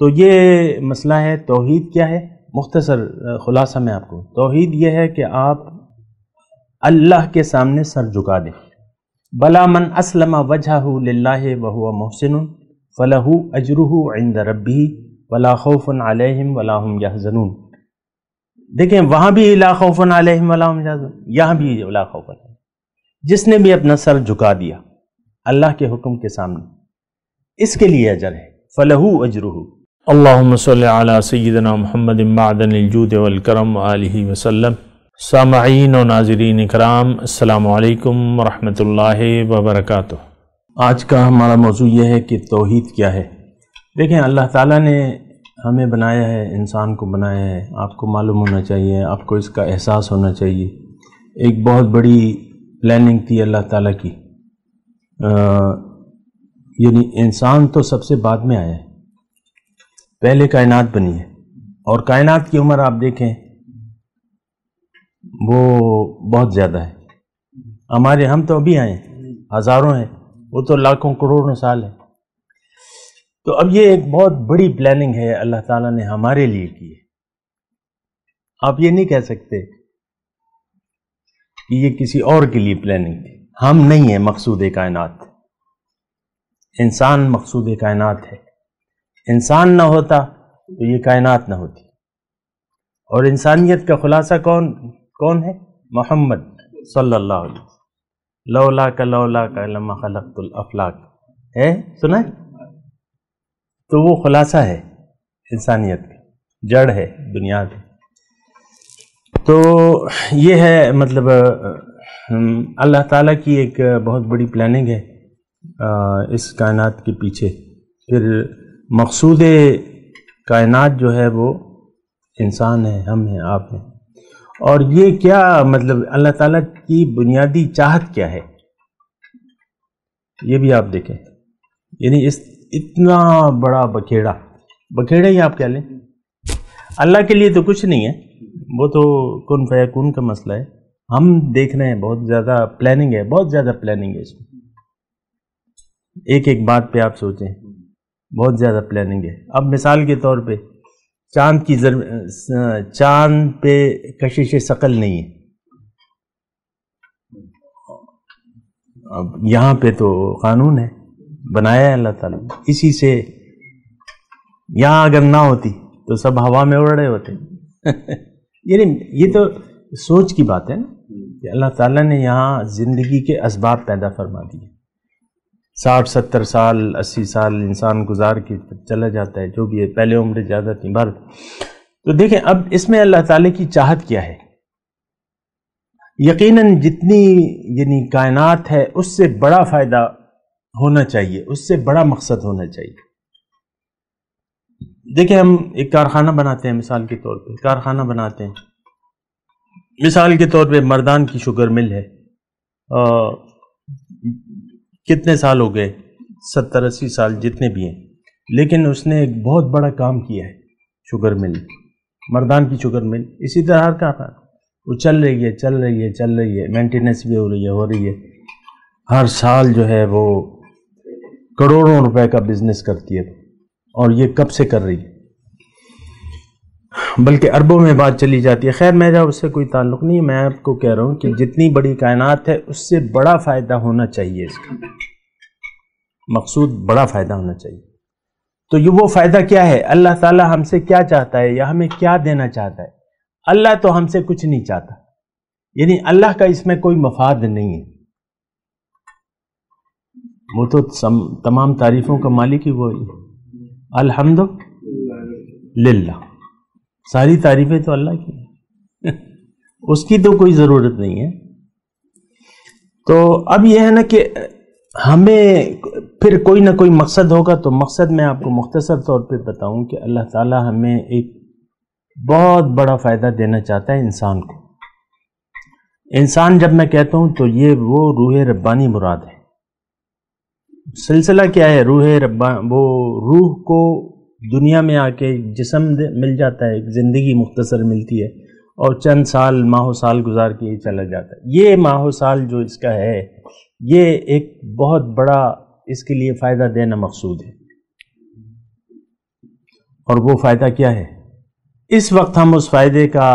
تو یہ مسئلہ ہے توحید کیا ہے. مختصر خلاصہ میں آپ کو، توحید یہ ہے کہ آپ اللہ کے سامنے سر جھکا دیں. بلا من اسلم وجہہ للہ وہو محسن فلہ اجرہ عند ربہ ولا خوف علیہم ولا ہم یحزنون. دیکھیں وہاں بھی لا خوف علیہم ولا ہم یحزنون، یہاں بھی لا خوف علیہم. جس نے بھی اپنا سر جھکا دیا اللہ کے حکم کے سامنے، اس کے لیے اجر ہے. فلہ اجرہ. اللہم صلی علی سیدنا محمد معدن الجود والکرم آلہ وسلم. سامعین و ناظرین اکرام، السلام علیکم ورحمۃ اللہ وبرکاتہ. آج کا ہمارا موضوع یہ ہے کہ توحید کیا ہے. دیکھیں اللہ تعالیٰ نے ہمیں بنایا ہے، انسان کو بنایا ہے. آپ کو معلوم ہونا چاہیے، آپ کو اس کا احساس ہونا چاہیے. ایک بہت بڑی پلاننگ تھی اللہ تعالیٰ کی. یعنی انسان تو سب سے بعد میں آیا ہے، پہلے کائنات بنی ہے. اور کائنات کی عمر آپ دیکھیں وہ بہت زیادہ ہے. ہم تو ابھی آئے ہیں، ہزاروں ہیں، وہ تو لاکھوں کروڑوں سال ہے. تو اب یہ ایک بہت بڑی پلاننگ ہے اللہ تعالیٰ نے ہمارے لیے کی ہے. آپ یہ نہیں کہہ سکتے کہ یہ کسی اور کے لیے پلاننگ تھی. ہم نہیں ہیں مقصود کائنات، انسان مقصود کائنات ہے. انسان نہ ہوتا تو یہ کائنات نہ ہوتی. اور انسانیت کا خلاصہ کون ہے؟ محمد صلی اللہ علیہ وسلم. لولا کا لما خلقت الافلاک ہے، سنا ہے؟ تو وہ خلاصہ ہے انسانیت کا، جڑ ہے، بنیاد ہے. تو یہ ہے مطلب اللہ تعالیٰ کی ایک بہت بڑی پلاننگ ہے اس کائنات کے پیچھے. پھر مقصود کائنات جو ہے وہ انسان ہے، ہم ہیں، آپ ہیں. اور یہ کیا مطلب اللہ تعالیٰ کی بنیادی چاہت کیا ہے یہ بھی آپ دیکھیں. یعنی اتنا بڑا بکھیڑا ہی آپ کہہ لیں. اللہ کے لیے تو کچھ نہیں ہے، وہ تو کن فیکون کا مسئلہ ہے. ہم دیکھ رہے ہیں بہت زیادہ پلاننگ ہے، بہت زیادہ پلاننگ ہے اس میں. ایک بات پہ آپ سوچیں، بہت زیادہ پلاننگ ہے. اب مثال کے طور پہ چاند پہ کشش ثقل نہیں ہے. اب یہاں پہ تو قانون ہے، بنایا ہے اللہ تعالیٰ. اسی سے یہاں اگر نہ ہوتی تو سب ہوا میں اڑ رہے ہوتے. یعنی یہ تو سوچ کی بات ہے نا کہ اللہ تعالیٰ نے یہاں زندگی کے اسباب پیدا فرما دیے. 60-70 سال 80 سال انسان گزار کے چلا جاتا ہے، جو بھی ہے. پہلے عمریں زیادہ تھیں بھر. تو دیکھیں اب اس میں اللہ تعالیٰ کی چاہت کیا ہے. یقیناً جتنی یعنی کائنات ہے اس سے بڑا فائدہ ہونا چاہیے، اس سے بڑا مقصد ہونا چاہیے. دیکھیں ہم ایک کارخانہ بناتے ہیں، مثال کے طور پہ کارخانہ بناتے ہیں. مثال کے طور پہ مردان کی شوگر مل ہے. کتنے سال ہو گئے؟ 70-80 سال جتنے بھی ہیں. لیکن اس نے ایک بہت بڑا کام کیا ہے. شوگر مل، مردان کی شوگر مل. اسی طرح ہر کارخانہ وہ چل رہی ہے، مینٹیننس بھی ہو رہی ہے. ہر سال جو ہے وہ کروڑوں روپے کا بزنس کرتی ہے. اور یہ کب سے کر رہی ہے؟ بلکہ اربوں میں بات چلی جاتی ہے. خیر میرا اس سے کوئی تعلق نہیں. میں آپ کو کہہ رہا ہوں کہ جتنی بڑی کائنات ہے اس سے بڑا فائدہ ہونا چاہیے. اس کا مقصود بڑا فائدہ ہونا چاہیے. تو یہ وہ فائدہ کیا ہے؟ اللہ تعالیٰ ہم سے کیا چاہتا ہے یا ہمیں کیا دینا چاہتا ہے؟ اللہ تو ہم سے کچھ نہیں چاہتا. یعنی اللہ کا اس میں کوئی مفاد نہیں ہے. وہ تو تمام تعریفوں کا مالک ہی وہی ہے. الحمد للہ، ساری تعریفیں تو اللہ کی ہیں. اس کی تو کوئی ضرورت نہیں ہے. تو اب یہ ہے نا کہ ہمیں پھر کوئی نہ کوئی مقصد ہوگا. تو مقصد میں آپ کو مختصر طور پہ بتاؤں کہ اللہ تعالیٰ ہمیں ایک بہت بڑا فائدہ دینا چاہتا ہے انسان کو. انسان جب میں کہتا ہوں تو یہ وہ روح ربانی مراد ہے. سلسلہ کیا ہے؟ روح ربانی، وہ روح کو دنیا میں آ کے جسم مل جاتا ہے، ایک زندگی مختصر ملتی ہے اور چند سال ماہ و سال گزار کے یہ چلا جاتا ہے. یہ ماہ و سال جو اس کا ہے یہ ایک بہت بڑا اس کے لیے فائدہ دینا مقصود ہے. اور وہ فائدہ کیا ہے؟ اس وقت ہم اس فائدے کا،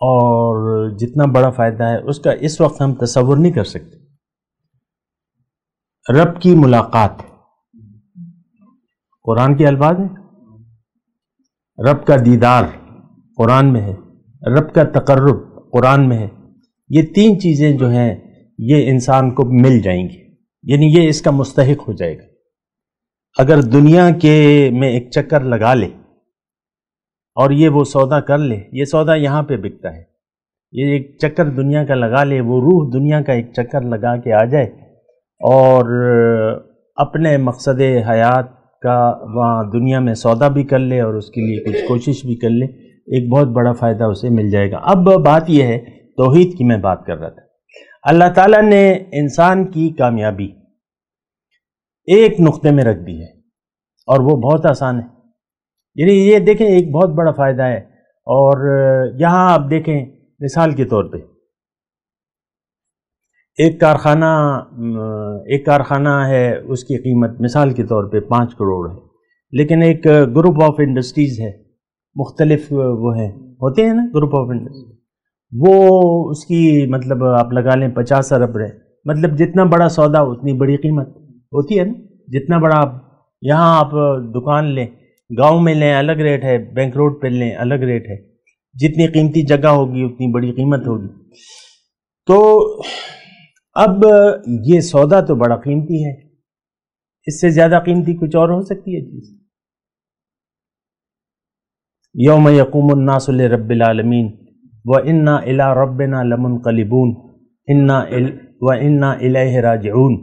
اور جتنا بڑا فائدہ ہے اس کا، اس وقت ہم تصور نہیں کر سکتے۔ رب کی ملاقات قرآن کے الفاظ ہیں، رب کا دیدار قرآن میں ہے، رب کا تقرب قرآن میں ہے۔ یہ تین چیزیں جو ہیں یہ انسان کو مل جائیں گی، یعنی یہ اس کا مستحق ہو جائے گا۔ اگر دنیا کے میں ایک چکر لگا لے اور یہ وہ سودا کر لے، یہ سودا یہاں پہ بکتا ہے، یہ ایک چکر دنیا کا لگا لے، وہ روح دنیا کا ایک چکر لگا کے آ جائے اور اپنے مقصد حیات کا وہاں دنیا میں سودا بھی کر لے اور اس کے لیے کچھ کوشش بھی کر لے، ایک بہت بڑا فائدہ اسے مل جائے گا۔ اب بات یہ ہے، توحید کی میں بات کر رہا تھا۔ اللہ تعالیٰ نے انسان کی کامیابی ایک نقطے میں رکھ دی ہے، اور وہ بہت آسان ہے۔ یعنی یہ دیکھیں ایک بہت بڑا فائدہ ہے، اور یہاں آپ دیکھیں مثال کے طور پہ ایک کارخانہ ہے، اس کی قیمت مثال کے طور پہ 5 کروڑ ہے، لیکن ایک گروپ آف انڈسٹریز ہے، مختلف وہ ہیں، ہوتے ہیں نا گروپ آف انڈسٹریز، وہ اس کی مطلب آپ لگا لیں 50 ارب ہے، مطلب جتنا بڑا سودا اتنی بڑی قیمت ہوتی ہے نا۔ جتنا بڑا آپ یہاں آپ دکان لیں، گاؤں میں لیں الگ ریٹ ہے، بینک روڈ پہ لیں الگ ریٹ ہے، جتنی قیمتی جگہ ہوگی اتنی بڑی قیمت ہوگی۔ تو اب یہ سودا تو بڑا قیمتی ہے، اس سے زیادہ قیمتی کچھ اور ہو سکتی ہے چیز؟ یوم یقوم الناس لرب العالمین وَإِنَّا إِلَىٰ رَبِّنَا لَمُنْقَلِبُونَ وَإِنَّا إِلَيْهِ راجعون۔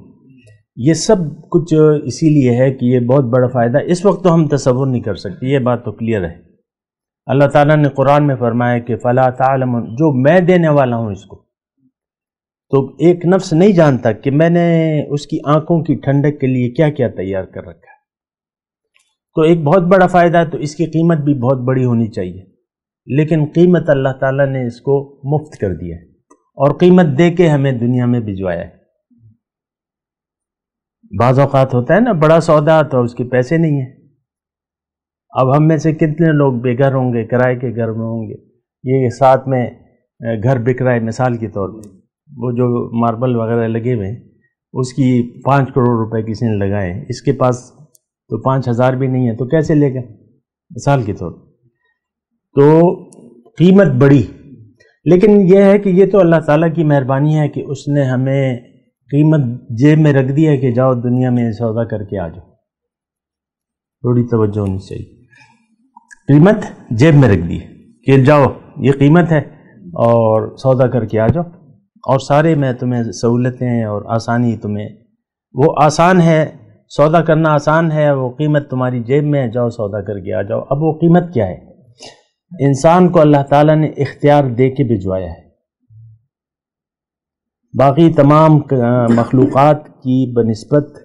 یہ سب کچھ اسی لیے ہے کہ یہ بہت بڑا فائدہ اس وقت تو ہم تصور نہیں کر سکتے، یہ بات تو کلیئر ہے۔ اللہ تعالیٰ نے قرآن میں فرمایا کہ فَلَا تَعْلَمُ، جو میں دینے والا ہوں اس کو، تو ایک نفس نہیں جانتا کہ میں نے اس کی آنکھوں کی ٹھنڈک کے لیے کیا کیا تیار کر رکھا ہے۔ تو ایک بہت بڑا فائدہ ہے، تو اس کی قیمت بھی بہت بڑی ہونی چاہیے، لیکن قیمت اللہ تعالیٰ نے اس کو مفت کر دیا ہے، اور قیمت دے کے ہمیں دنیا میں بھجوایا ہے۔ بعض اوقات ہوتا ہے نا بڑا سودا تو اس کے پیسے نہیں ہیں۔ اب ہم میں سے کتنے لوگ بے گھر ہوں گے، کرائے کے گھر میں ہوں گے، یہ ساتھ میں گھر بک رہا ہے مثال کے طور پہ، وہ جو ماربل وغیرہ لگے ہوئے ہیں اس کی 5 کروڑ روپے کسی نے لگائے ہیں، اس کے پاس تو 5,000 بھی نہیں ہے، تو کیسے لے گا مثال کے طور پہ؟ تو قیمت بڑی، لیکن یہ ہے کہ یہ تو اللہ تعالیٰ کی مہربانی ہے کہ اس نے ہمیں قیمت جیب میں رکھ دی ہے کہ جاؤ دنیا میں سودا کر کے آ جاؤ۔ تھوڑی توجہ ہونی چاہیے، قیمت جیب میں رکھ دی ہے کہ جاؤ یہ قیمت ہے اور سودا کر کے آ جاؤ، اور سارے میں تمہیں سہولتیں اور آسانی، تمہیں وہ آسان ہے، سودا کرنا آسان ہے، وہ قیمت تمہاری جیب میں ہے، جاؤ سودا کر کے آ جاؤ۔ اب وہ قیمت کیا ہے؟ انسان کو اللہ تعالیٰ نے اختیار دے کے بھجوایا ہے، باقی تمام مخلوقات کی بنسبت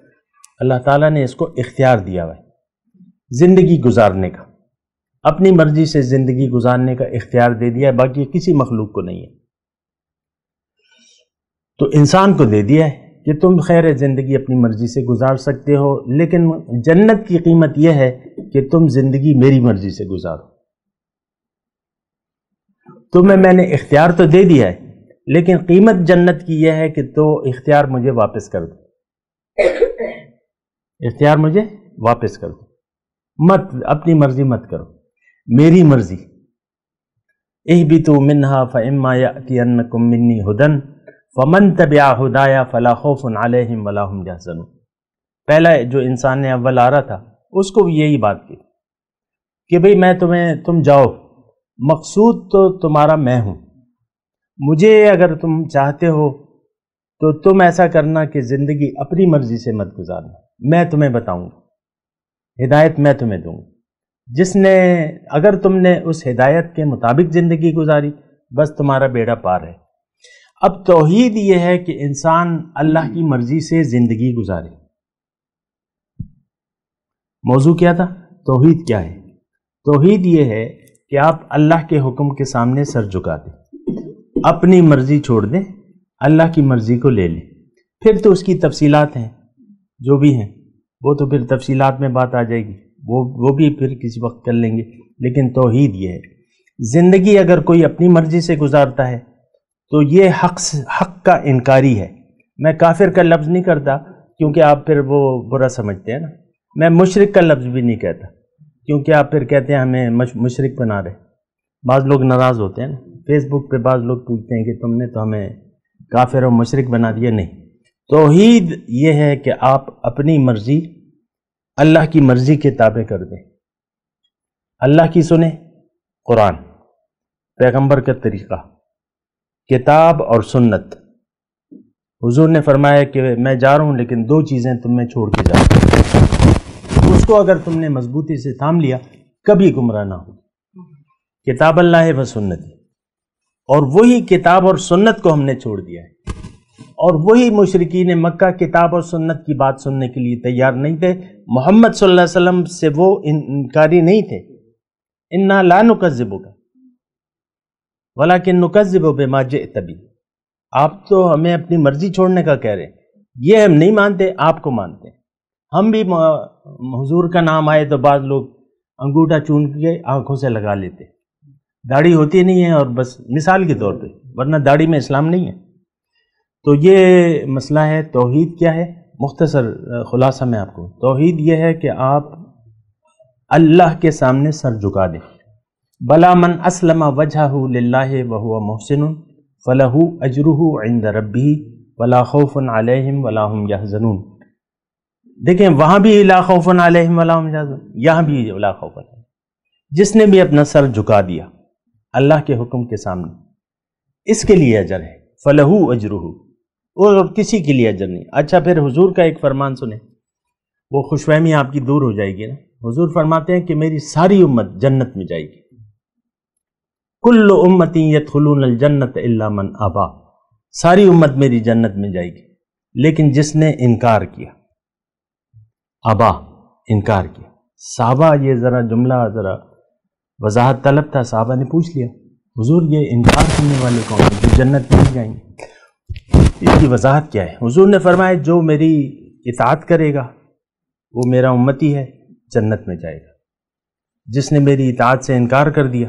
اللہ تعالیٰ نے اس کو اختیار دیا ہوا ہے زندگی گزارنے کا، اپنی مرضی سے زندگی گزارنے کا اختیار دے دیا ہے، باقی کسی مخلوق کو نہیں ہے۔ تو انسان کو دے دیا ہے کہ تم خیر زندگی اپنی مرضی سے گزار سکتے ہو، لیکن جنت کی قیمت یہ ہے کہ تم زندگی میری مرضی سے گزارو۔ تمہیں میں نے اختیار تو دے دیا ہے، لیکن قیمت جنت کی یہ ہے کہ تو اختیار مجھے واپس کر دو، اختیار مجھے واپس کر دو، مت اپنی مرضی مت کرو، میری مرضی۔ اہبطوا منہا فإما یأتینکم منی ھدی فمن تبع ھدایا فلا خوف علیہم ولا ھم یحزنون۔ پہلا جو انسان نے اول آ رہا تھا اس کو بھی یہی بات کی کہ بھئی میں تم جاؤ، مقصود تو تمہارا میں ہوں، مجھے اگر تم چاہتے ہو تو تم ایسا کرنا کہ زندگی اپنی مرضی سے مت گزارنا، میں تمہیں بتاؤں گا، ہدایت میں تمہیں دوں گا، جس نے اگر تم نے اس ہدایت کے مطابق زندگی گزاری بس تمہارا بیڑا پار ہے۔ اب توحید یہ ہے کہ انسان اللہ کی مرضی سے زندگی گزارے۔ موضوع کیا تھا؟ توحید کیا ہے؟ توحید یہ ہے کہ آپ اللہ کے حکم کے سامنے سر جھکا دیں، اپنی مرضی چھوڑ دیں، اللہ کی مرضی کو لے لیں۔ پھر تو اس کی تفصیلات ہیں جو بھی ہیں، وہ تو پھر تفصیلات میں بات آ جائے گی، وہ بھی پھر کسی وقت کر لیں گے. لیکن توحید یہ ہے، زندگی اگر کوئی اپنی مرضی سے گزارتا ہے تو یہ حق کا انکاری ہے. میں کافر کا لفظ نہیں کرتا کیونکہ آپ پھر وہ برا سمجھتے ہیں نا. میں مشرک کا لفظ بھی نہیں کہتا کیونکہ آپ پھر کہتے ہیں ہمیں مشرک بنا رہے. بعض لوگ ناراض ہوتے ہیں نا، فیس بک پہ بعض لوگ پوچھتے ہیں کہ تم نے تو ہمیں کافر اور مشرک بنا دیا. نہیں، توحید یہ ہے کہ آپ اپنی مرضی اللہ کی مرضی کے تابع کر دیں. اللہ کی سنیں، قرآن، پیغمبر کا طریقہ، کتاب اور سنت. حضور نے فرمایا کہ میں جا رہا ہوں لیکن 2 چیزیں تم میں چھوڑ کے جا رہا ہوں، اس کو اگر تم نے مضبوطی سے تھام لیا کبھی گمراہ نہ ہوگی. کتاب اللہ و سنت، اور وہی کتاب اور سنت کو ہم نے چھوڑ دیا ہے. اور وہی مشرکین مکہ کتاب اور سنت کی بات سننے کے لیے تیار نہیں تھے. محمد صلی اللہ علیہ وسلم سے وہ انکاری نہیں تھے. انا لا نکذبک ولکن نکذب بما جئت بہ. آپ تو ہمیں اپنی مرضی چھوڑنے کا کہہ رہے ہیں، یہ ہم نہیں مانتے، آپ کو مانتے ہیں. ہم بھی حضور کا نام آئے تو بعض لوگ انگوٹھا چون کے آنکھوں سے لگا لیتے. داڑھی ہوتی نہیں ہے اور بس مثال کے طور پہ، ورنہ داڑھی میں اسلام نہیں ہے. تو یہ مسئلہ ہے. توحید کیا ہے؟ مختصر خلاصہ میں آپ کو، توحید یہ ہے کہ آپ اللہ کے سامنے سر جھکا دیں. بلا من اسلم وجہہ للہ وہو محسن فلہ اجرہ عند ربہ ولا خوف علیہم ولا ہم یحزنون. دیکھیں وہاں بھی لا خوف علیہم ولا ہم یحزنون، یہاں بھی لا خوف علیہم. جس نے بھی اپنا سر جھکا دیا اللہ کے حکم کے سامنے، اس کے لیے اجر ہے. فلہ اجرہ، اور کسی کے لیے اجر نہیں. اچھا پھر حضور کا ایک فرمان سنیں، وہ خوش فہمی آپ کی دور ہو جائے گی نا. حضور فرماتے ہیں کہ میری ساری امت جنت میں جائے گی. کل امتی یدخلون الجنت الا من ابا. ساری امت میری جنت میں جائے گی لیکن جس نے انکار کیا. ابا، انکار کیا. صحابہ، یہ ذرا جملہ ذرا وضاحت طلب تھا. صحابہ نے پوچھ لیا حضور یہ انکار کرنے والے کون ہیں جو جنت میں نہیں جائیں گے؟ اس کی وضاحت کیا ہے؟ حضور نے فرمایا جو میری اطاعت کرے گا وہ میرا امتی ہے، جنت میں جائے گا. جس نے میری اطاعت سے انکار کر دیا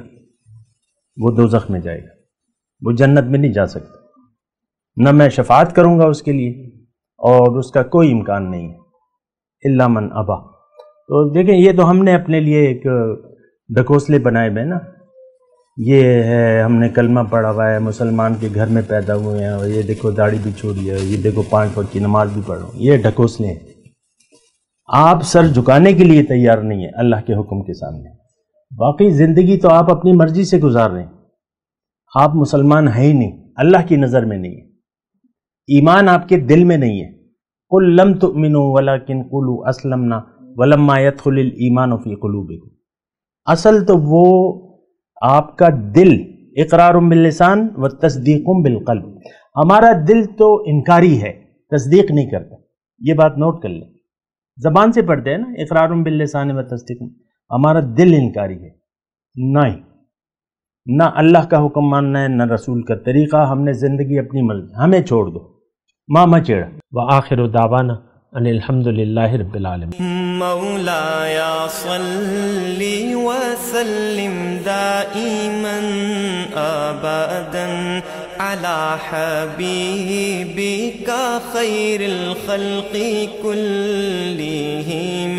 وہ دوزخ میں جائے گا، وہ جنت میں نہیں جا سکتا. نہ میں شفاعت کروں گا اس کے لیے اور اس کا کوئی امکان نہیں ہے الا من ابا. تو دیکھیں یہ تو ہم نے اپنے لیے ایک ڈھکوسلے بنائے ہوئے نا. یہ ہے ہم نے کلمہ پڑھا ہوا ہے، مسلمان کے گھر میں پیدا ہوئے ہیں، اور یہ دیکھو داڑھی بھی چھوڑی ہے، یہ دیکھو 5 وقت کی نماز بھی پڑھ رہا ہوں. یہ ڈھکوسلے ہیں. آپ سر جھکانے کے لیے تیار نہیں ہیں اللہ کے حکم کے سامنے. باقی زندگی تو آپ اپنی مرضی سے گزار رہے ہیں. آپ مسلمان ہیں ہی نہیں، اللہ کی نظر میں نہیں ہے. ایمان آپ کے دل میں نہیں ہے. قل لم تؤمنوا ولکن قولوا اسلمنا ولما يدخل الایمان فی قلوبکم. اصل تو وہ آپ کا دل اقرار باللسان و تصدیق بالقلب. ہمارا دل تو انکاری ہے، تصدیق نہیں کرتا. یہ بات نوٹ کر لیں. زبان سے پڑھتے ہیں نا اقرار باللسان و تصدیق، ہمارا دل انکاری ہے. نہیں، نہ اللہ کا حکم ماننا ہے نہ رسول کا طریقہ. ہم نے زندگی اپنی مرضی، ہمیں چھوڑ دو. ماما چیڑا. وآخر دعوانا ان الحمدللہ رب العالمین. مولاي صل وسلم دائما ابدا على حبيبك خير الخلق كلهم.